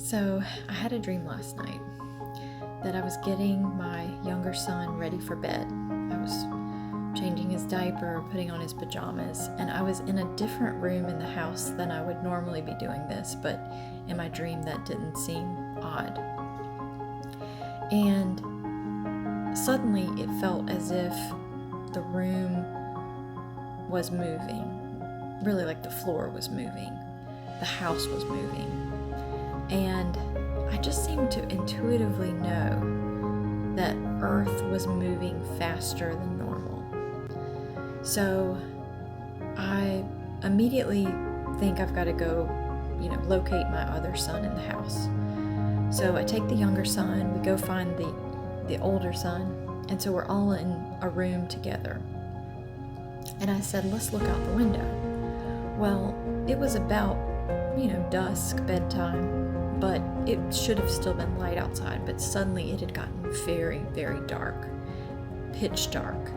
So I had a dream last night that I was getting my younger son ready for bed. I was changing his diaper, putting on his pajamas, and I was in a different room in the house than I would normally be doing this, but in my dream that didn't seem odd. And suddenly it felt as if the room was moving, really like the floor was moving, the house was moving. And I just seemed to intuitively know that Earth was moving faster than normal. So I immediately think I've got to go, locate my other son in the house. So I take the younger son, we go find the older son, and so we're all in a room together. And I said, let's look out the window. Well, it was about, dusk, bedtime, but it should have still been light outside, but suddenly it had gotten very, very dark, pitch dark.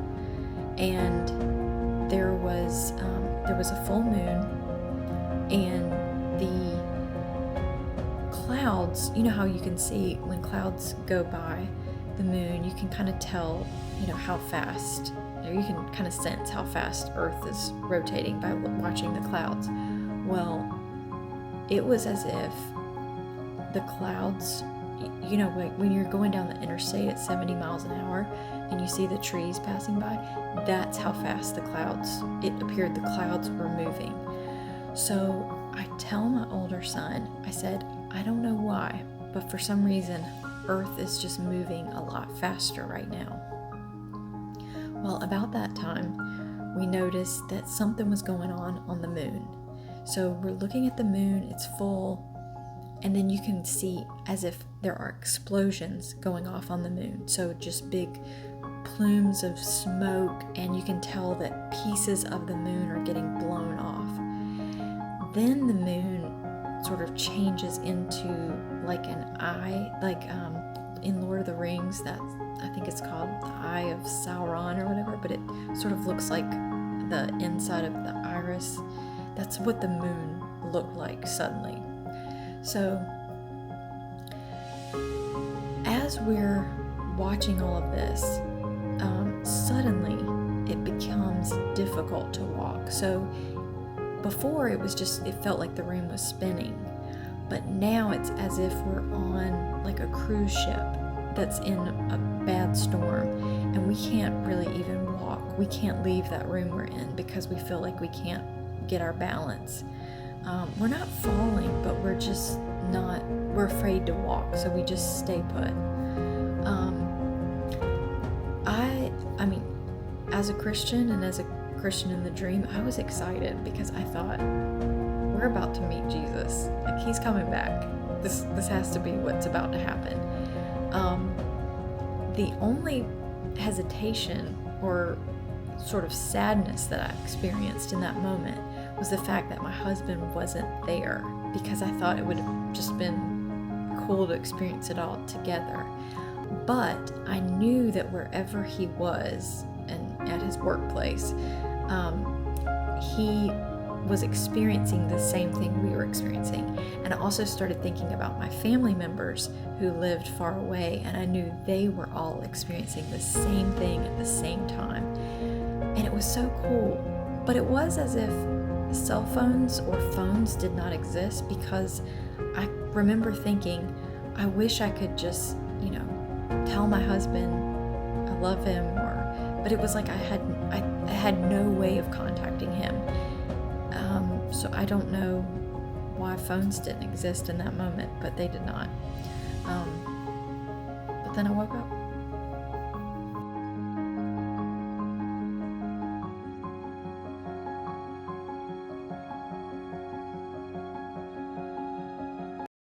And there was a full moon, and the clouds, you know how you can see when clouds go by the moon, you can kind of tell, how fast, you can kind of sense how fast Earth is rotating by watching the clouds. Well, it was as if the clouds, like when you're going down the interstate at 70 miles an hour and you see the trees passing by, that's how fast it appeared the clouds were moving. So I tell my older son, I said, I don't know why, but for some reason, Earth is just moving a lot faster right now. Well, about that time, we noticed that something was going on the moon. So we're looking at the moon, it's full, and then you can see as if there are explosions going off on the moon. So just big plumes of smoke, and you can tell that pieces of the moon are getting blown off. Then the moon sort of changes into like an eye, like in Lord of the Rings, I think it's called the Eye of Sauron or whatever, but it sort of looks like the inside of the iris. That's what the moon looked like suddenly. So as we're watching all of this, suddenly it becomes difficult to walk. So before it felt like the room was spinning, but now it's as if we're on like a cruise ship that's in a bad storm, and we can't really even walk. We can't leave that room we're in because we feel like we can't get our balance. We're not falling, but we're afraid to walk, so we just stay put. I mean, as a Christian and as a Christian in the dream, I was excited because I thought, we're about to meet Jesus. Like, he's coming back. This has to be what's about to happen. The only hesitation or sort of sadness that I experienced in that moment was the fact that my husband wasn't there, because I thought it would have just been cool to experience it all together. But I knew that wherever he was, and at his workplace, he was experiencing the same thing we were experiencing. And I also started thinking about my family members who lived far away, and I knew they were all experiencing the same thing at the same time. And it was so cool. But it was as if cell phones or phones did not exist, because I remember thinking, I wish I could just, tell my husband I love him, but it was like I had no way of contacting him. So I don't know why phones didn't exist in that moment, but they did not. But then I woke up.